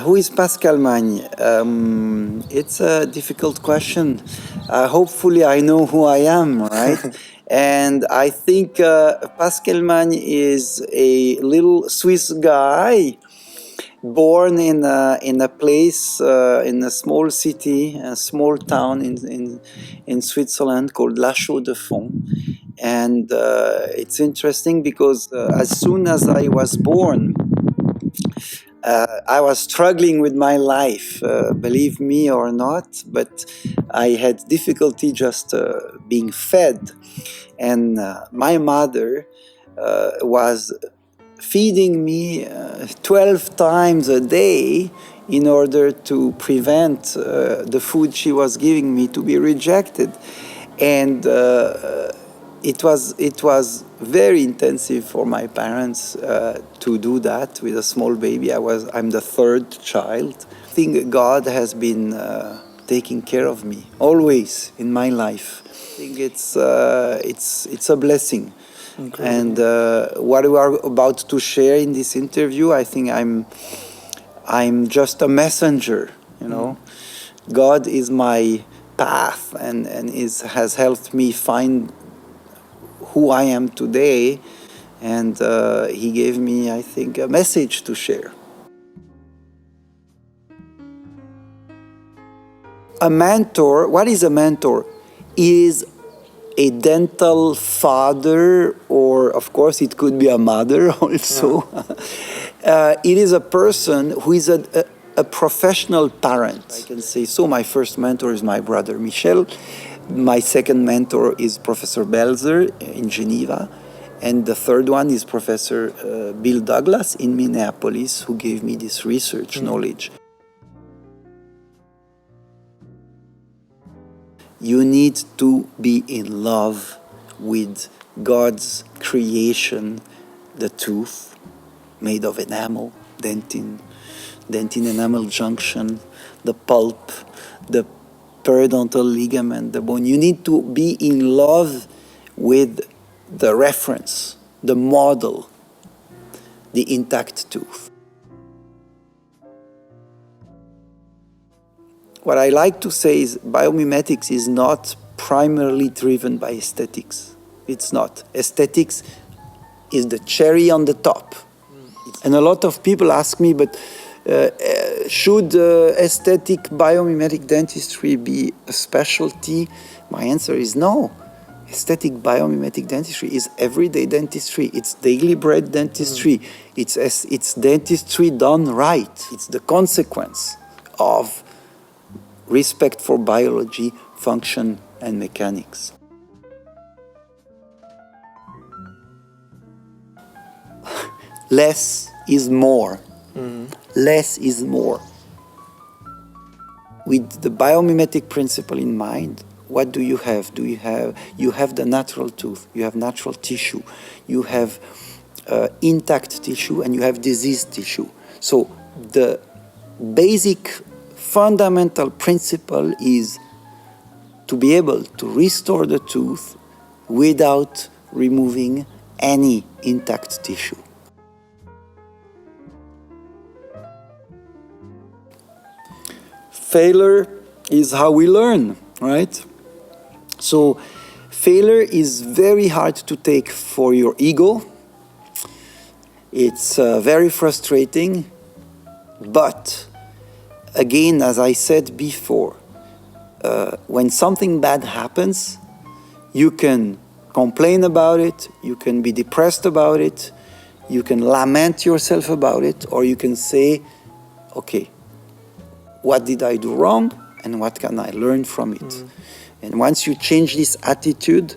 Who is Pascal Magne? It's a difficult question. Hopefully I know who I am, right? And I think Pascal Magne is a little Swiss guy born in a place, in a small city, a small town in Switzerland called La Chaux-de-Fonds. And it's interesting because as soon as I was born, I was struggling with my life, believe me or not, but I had difficulty just being fed. And my mother was feeding me 12 times a day in order to prevent the food she was giving me to be rejected. And it was very intensive for my parents to do that with a small baby. I'm the third child. I think God has been taking care of me always in my life. I think it's a blessing. Incredible. And what we are about to share in this interview, I think I'm just a messenger. You know, God is my path and has helped me find who I am today, and he gave me, I think, a message to share. A mentor, what is a mentor? Is a dental father, or of course it could be a mother also. Yeah. It is a person who is a professional parent, I can say so. My first mentor is my brother Michel. My second mentor is Professor Belzer in Geneva. And the third one is Professor Bill Douglas in Minneapolis, who gave me this research knowledge. You need to be in love with God's creation, the tooth made of enamel, dentin enamel junction, the pulp, the periodontal ligament, the bone. You need to be in love with the reference, the model, the intact tooth. What I like to say is biomimetics is not primarily driven by aesthetics. It's not. Aesthetics is the cherry on the top. And a lot of people ask me, but should aesthetic biomimetic dentistry be a specialty? My answer is no. Aesthetic biomimetic dentistry is everyday dentistry. It's daily bread dentistry. It's dentistry done right. It's the consequence of respect for biology, function, and mechanics. Less is more. Less is more. With the biomimetic principle in mind, what do you have? You have the natural tooth, you have natural tissue, you have intact tissue, and you have diseased tissue. So the basic fundamental principle is to be able to restore the tooth without removing any intact tissue. Failure is how we learn, right? So failure is very hard to take for your ego. It's very frustrating, but again, as I said before, when something bad happens, you can complain about it, you can be depressed about it, you can lament yourself about it, or you can say, okay, what did I do wrong and what can I learn from it? And once you change this attitude,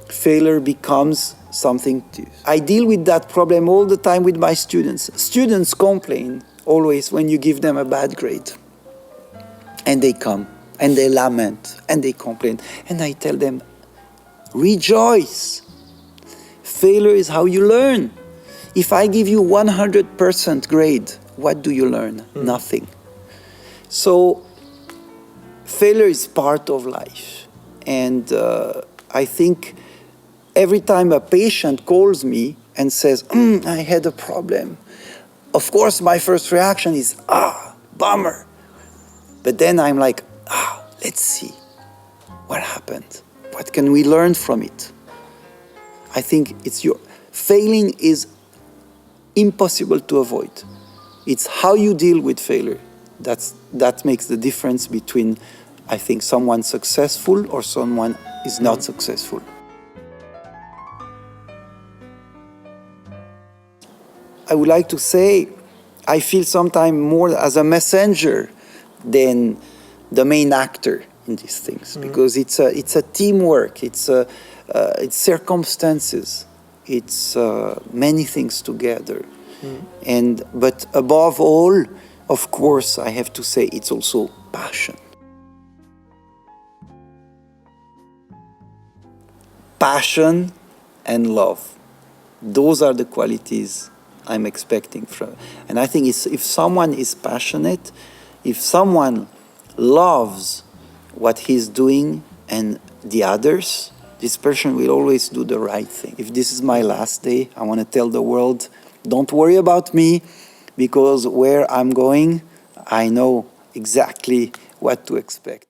failure becomes something to... I deal with that problem all the time with my students. Students complain always when you give them a bad grade. And they come, and they lament, and they complain. And I tell them, rejoice. Failure is how you learn. If I give you 100% grade, what do you learn? Nothing. So, failure is part of life. And I think every time a patient calls me and says, I had a problem, of course my first reaction is, bummer. But then I'm like, let's see what happened. What can we learn from it? I think failing is impossible to avoid. It's how you deal with failure. That makes the difference between, I think, someone successful or someone is not successful. I would like to say, I feel sometimes more as a messenger than the main actor in these things, because it's a teamwork, it's circumstances, it's many things together. But above all, of course, I have to say it's also passion. Passion and love. Those are the qualities I'm expecting from. And I think if someone is passionate, if someone loves what he's doing and the others, this person will always do the right thing. If this is my last day, I want to tell the world, don't worry about me, because where I'm going, I know exactly what to expect.